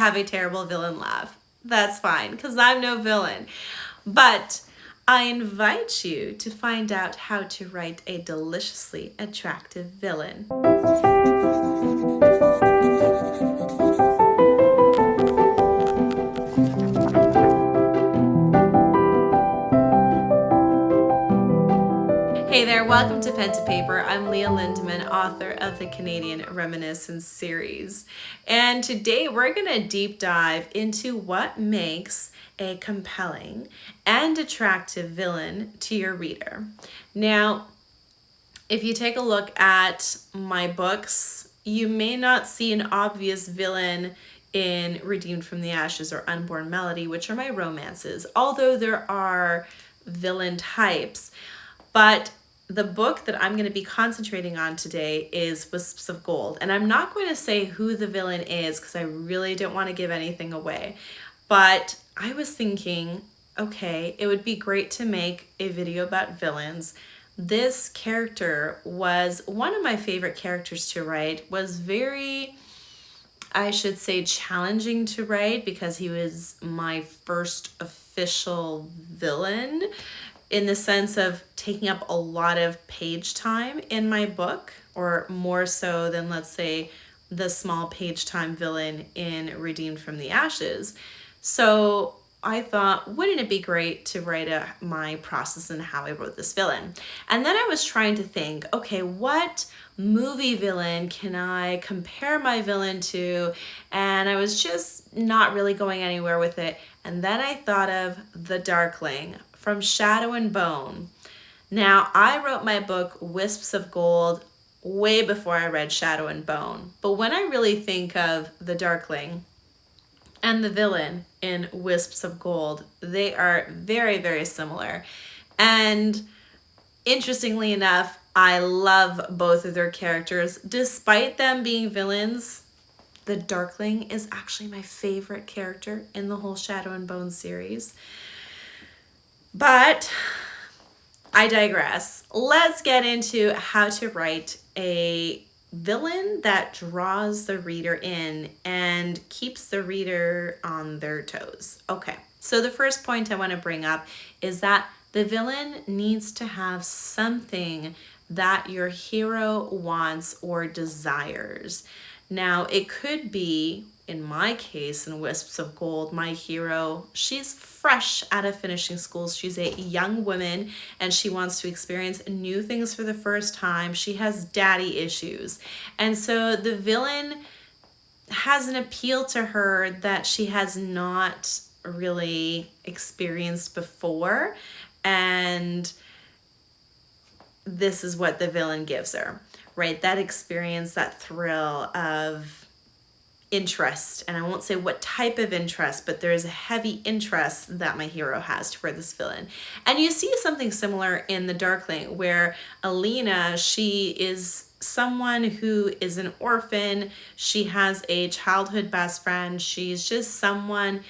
have a terrible villain laugh. That's fine, because I'm no villain. But I invite you to find out how to write a deliciously attractive villain. Hey there, welcome to Pen to Paper. I'm Leah Lindeman, author of the Canadian Reminiscence series. And today we're going to deep dive into what makes a compelling and attractive villain to your reader. Now, if you take a look at my books, you may not see an obvious villain in Redeemed from the Ashes or Unborn Melody, which are my romances, although there are villain types. But the book that I'm going to be concentrating on today is Wisps of Gold. And I'm not going to say who the villain is because I really don't want to give anything away. But I was thinking, okay, it would be great to make a video about villains. This character was one of my favorite characters to write, was very, I should say, challenging to write because he was my first official villain, in the sense of taking up a lot of page time in my book, or more so than, let's say, the small page time villain in Redeemed from the Ashes. So I thought, wouldn't it be great to write my process and how I wrote this villain? And then I was trying to think, okay, what movie villain can I compare my villain to? And I was just not really going anywhere with it. And then I thought of the Darkling from Shadow and Bone. Now, I wrote my book Wisps of Gold way before I read Shadow and Bone. But when I really think of the Darkling and the villain in Wisps of Gold, they are very, very similar. And interestingly enough, I love both of their characters. Despite them being villains, the Darkling is actually my favorite character in the whole Shadow and Bone series. But I digress. Let's get into how to write a villain that draws the reader in and keeps the reader on their toes. Okay, so the first point I want to bring up is that the villain needs to have something that your hero wants or desires. Now, it could be, in my case, in Wisps of Gold, my hero, she's fresh out of finishing school. She's a young woman and she wants to experience new things for the first time. She has daddy issues. And so the villain has an appeal to her that she has not really experienced before. And this is what the villain gives her, right? That experience, that thrill of interest. And I won't say what type of interest, but there's a heavy interest that my hero has toward this villain. And you see something similar in the Darkling, where Alina, she is someone who is an orphan. She has a childhood best friend. She's just someone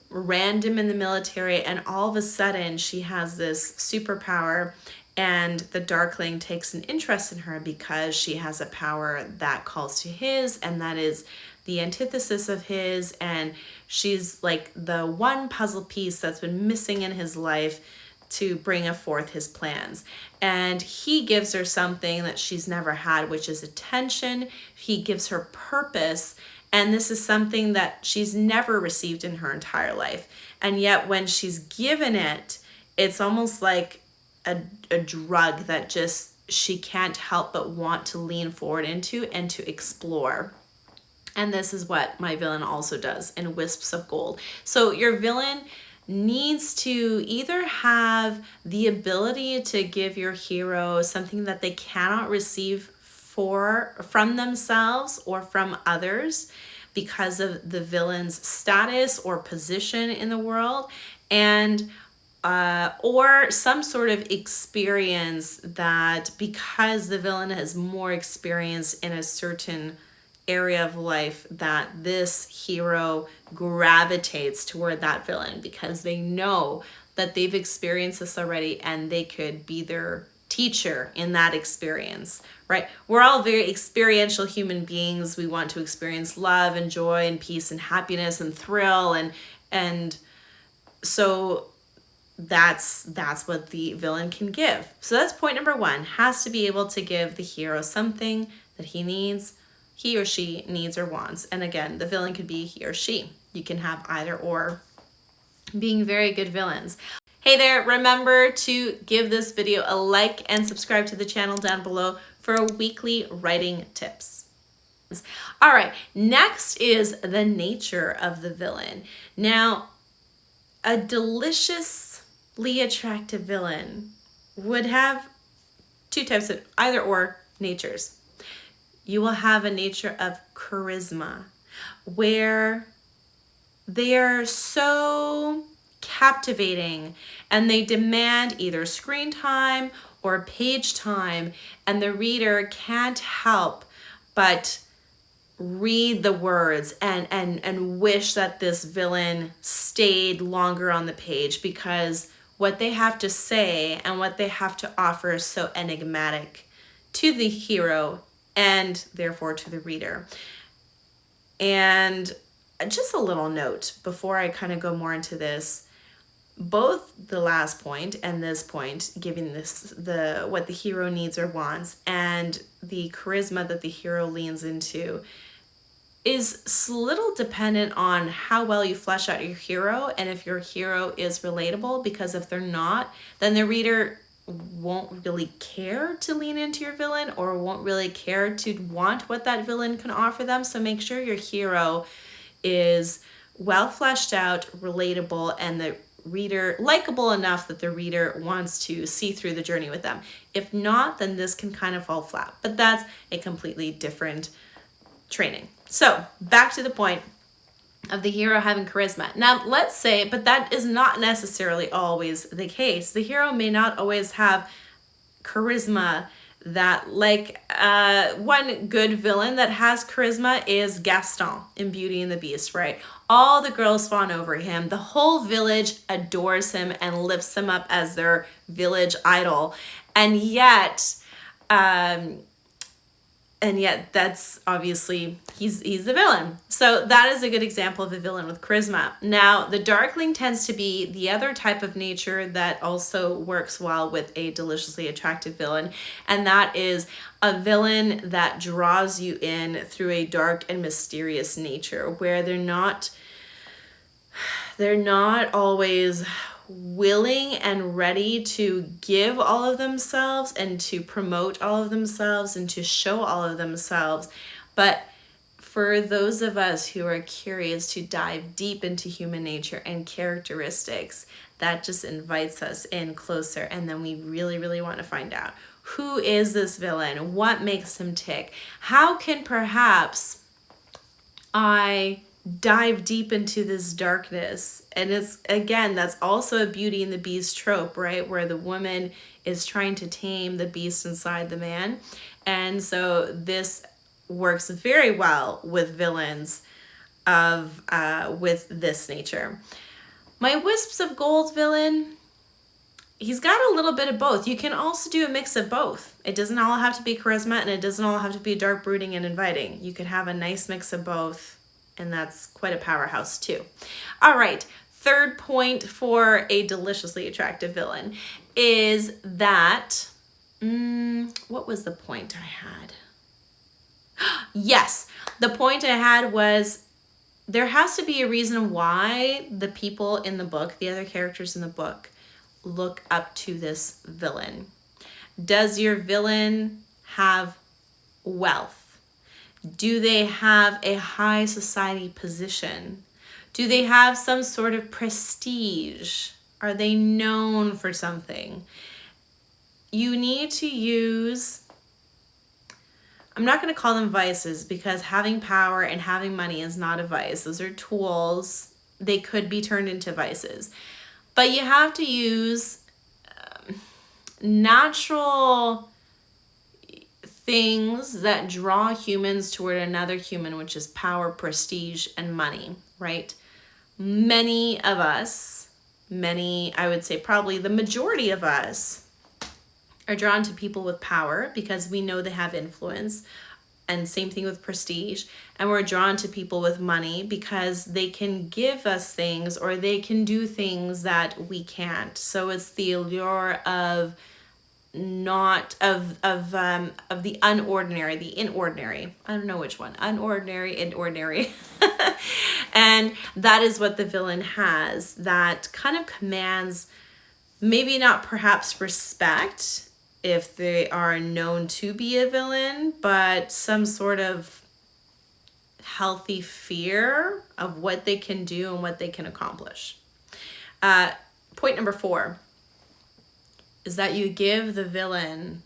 random in the military, and all of a sudden she has this superpower, and the Darkling takes an interest in her because she has a power that calls to his, and that is the antithesis of his, and she's like the one puzzle piece that's been missing in his life to bring forth his plans. And he gives her something that she's never had, which is attention. He gives her purpose, and this is something that she's never received in her entire life. And yet when she's given it, it's almost like a drug that just she can't help but want to lean forward into and to explore. And this is what my villain also does in Wisps of Gold. So your villain needs to either have the ability to give your hero something that they cannot receive from themselves or from others because of the villain's status or position in the world, and or some sort of experience that, because the villain has more experience in a certain area of life, that this hero gravitates toward that villain because they know that they've experienced this already and they could be their teacher in that experience, right? We're all very experiential human beings. We want to experience love and joy and peace and happiness and thrill, and so that's what the villain can give. So that's point number one, has to be able to give the hero something that he or she needs or wants. And again, the villain could be he or she. You can have either or, being very good villains. Hey there, remember to give this video a like and subscribe to the channel down below for weekly writing tips. All right, next is the nature of the villain. Now, a deliciously attractive villain would have two types of either or natures. You will have a nature of charisma, where they are so captivating and they demand either screen time or page time, and the reader can't help but read the words and wish that this villain stayed longer on the page, because what they have to say and what they have to offer is so enigmatic to the hero and therefore to the reader. And just a little note before I kind of go more into this, both the last point and this point, giving this what the hero needs or wants, and the charisma that the hero leans into, is little dependent on how well you flesh out your hero and if your hero is relatable, because if they're not, then the reader won't really care to lean into your villain or won't really care to want what that villain can offer them. So make sure your hero is well fleshed out, relatable, and the reader likable enough that the reader wants to see through the journey with them. If not, then this can kind of fall flat, but that's a completely different training. So back to the point of the hero having charisma. Now let's say, but that is not necessarily always the case. The hero may not always have charisma that, like, one good villain that has charisma is Gaston in Beauty and the Beast, right? All the girls fawn over him. The whole village adores him and lifts him up as their village idol. And yet that's obviously, he's the villain. So that is a good example of a villain with charisma. Now, the Darkling tends to be the other type of nature that also works well with a deliciously attractive villain, and that is a villain that draws you in through a dark and mysterious nature, where they're not always willing and ready to give all of themselves and to promote all of themselves and to show all of themselves. But for those of us who are curious to dive deep into human nature and characteristics, that just invites us in closer, and then we really, really want to find out, who is this villain? What makes him tick? How can perhaps I dive deep into this darkness? And it's, again, that's also a Beauty and the Beast trope, right? Where the woman is trying to tame the beast inside the man. And so this works very well with villains with this nature. My Wisps of Gold villain, he's got a little bit of both. You can also do a mix of both. It doesn't all have to be charisma, and it doesn't all have to be dark, brooding, and inviting. You could have a nice mix of both, and that's quite a powerhouse too. All right, third point for a deliciously attractive villain is that, what was the point I had? Yes, the point I had was there has to be a reason why the people in the book, the other characters in the book, look up to this villain. Does your villain have wealth? Do they have a high society position? Do they have some sort of prestige? Are they known for something? You need to use, I'm not going to call them vices, because having power and having money is not a vice. Those are tools. They could be turned into vices. But you have to use natural things that draw humans toward another human, which is power, prestige, and money, right? Many of us, I would say probably the majority of us, are drawn to people with power because we know they have influence. And same thing with prestige. And we're drawn to people with money because they can give us things or they can do things that we can't. So it's the allure of not of the unordinary, the inordinary. I don't know which one. Unordinary, inordinary. And that is what the villain has, that kind of commands maybe not perhaps respect if they are known to be a villain, but some sort of healthy fear of what they can do and what they can accomplish. Point number 4 is that you give the villain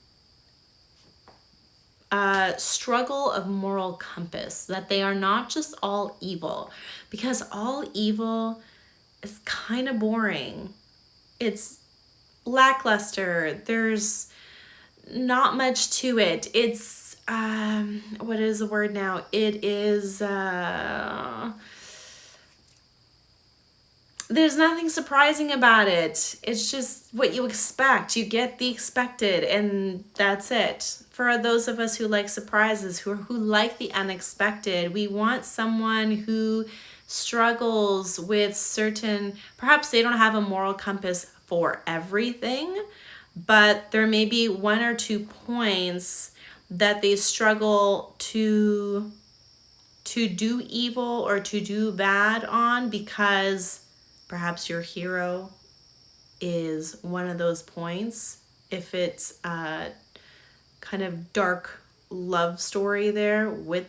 a struggle of moral compass, that they are not just all evil, because all evil is kind of boring. It's lackluster. There's not much to it. It's what is the word now? It is there's nothing surprising about it. It's just what you expect. You get the expected and that's it. For those of us who like surprises, who like the unexpected, we want someone who struggles with certain, perhaps they don't have a moral compass for everything, but there may be 1 or 2 points that they struggle to do evil or to do bad on, because perhaps your hero is one of those points. If it's a kind of dark love story there with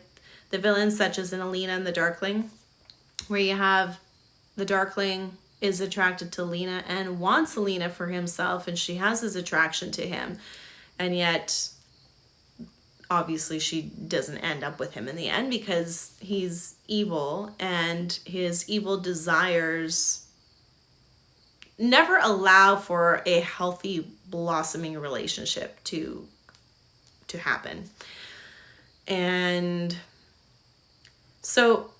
the villains, such as in Alina and the Darkling, where you have the Darkling is attracted to Alina and wants Alina for himself, and she has this attraction to him, and yet obviously she doesn't end up with him in the end because he's evil, and his evil desires never allow for a healthy blossoming relationship to happen. And so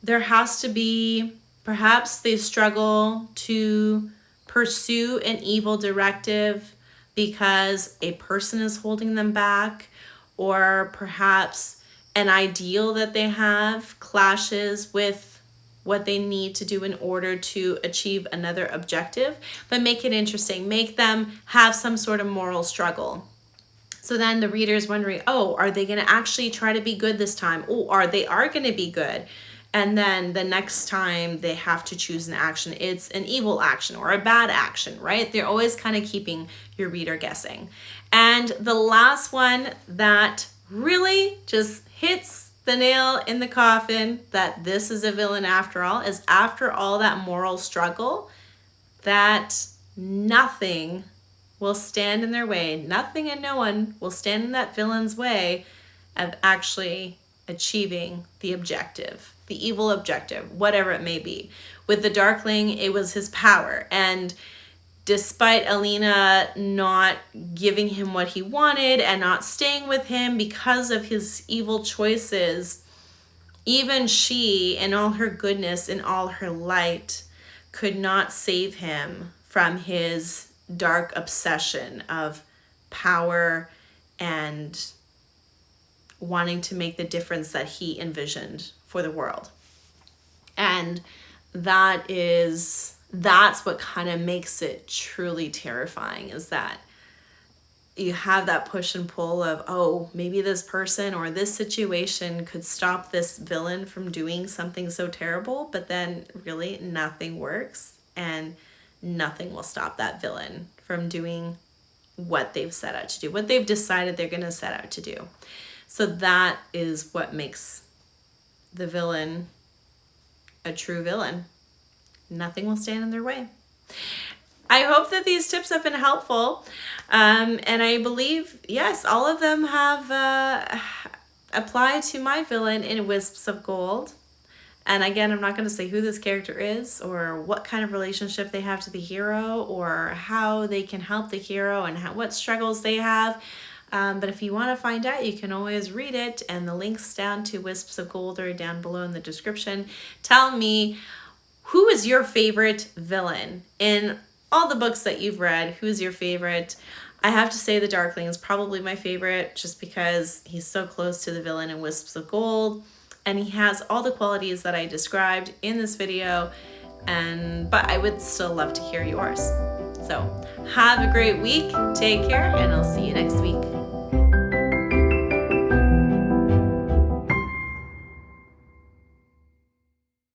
there has to be, perhaps they struggle to pursue an evil directive because a person is holding them back, or perhaps an ideal that they have clashes with what they need to do in order to achieve another objective. But make it interesting. Make them have some sort of moral struggle. So then the reader is wondering, oh, are they going to actually try to be good this time? Oh, they are going to be good. And then the next time they have to choose an action, it's an evil action or a bad action, right? They're always kind of keeping your reader guessing. And the last one that really just hits the nail in the coffin, that this is a villain after all, is after all that moral struggle, that nothing will stand in their way. Nothing and no one will stand in that villain's way of actually achieving the objective, the evil objective, whatever it may be. With the Darkling, it was his power. And despite Alina not giving him what he wanted and not staying with him because of his evil choices, even she, in all her goodness, in all her light, could not save him from his dark obsession of power and wanting to make the difference that he envisioned for the world. And that's what kind of makes it truly terrifying, is that you have that push and pull of, oh, maybe this person or this situation could stop this villain from doing something so terrible, but then really nothing works and nothing will stop that villain from doing what they've set out to do, what they've decided they're going to set out to do. So that is what makes the villain a true villain. Nothing will stand in their way. I hope that these tips have been helpful. And I believe, yes, all of them have applied to my villain in Wisps of Gold. And again, I'm not going to say who this character is or what kind of relationship they have to the hero or how they can help the hero and what struggles they have. But if you want to find out, you can always read it. And the links down to Wisps of Gold are down below in the description. Tell me, who is your favorite villain in all the books that you've read? Who's your favorite? I have to say the Darkling is probably my favorite just because he's so close to the villain in Wisps of Gold, and he has all the qualities that I described in this video, but I would still love to hear yours. So have a great week, take care, and I'll see you next week.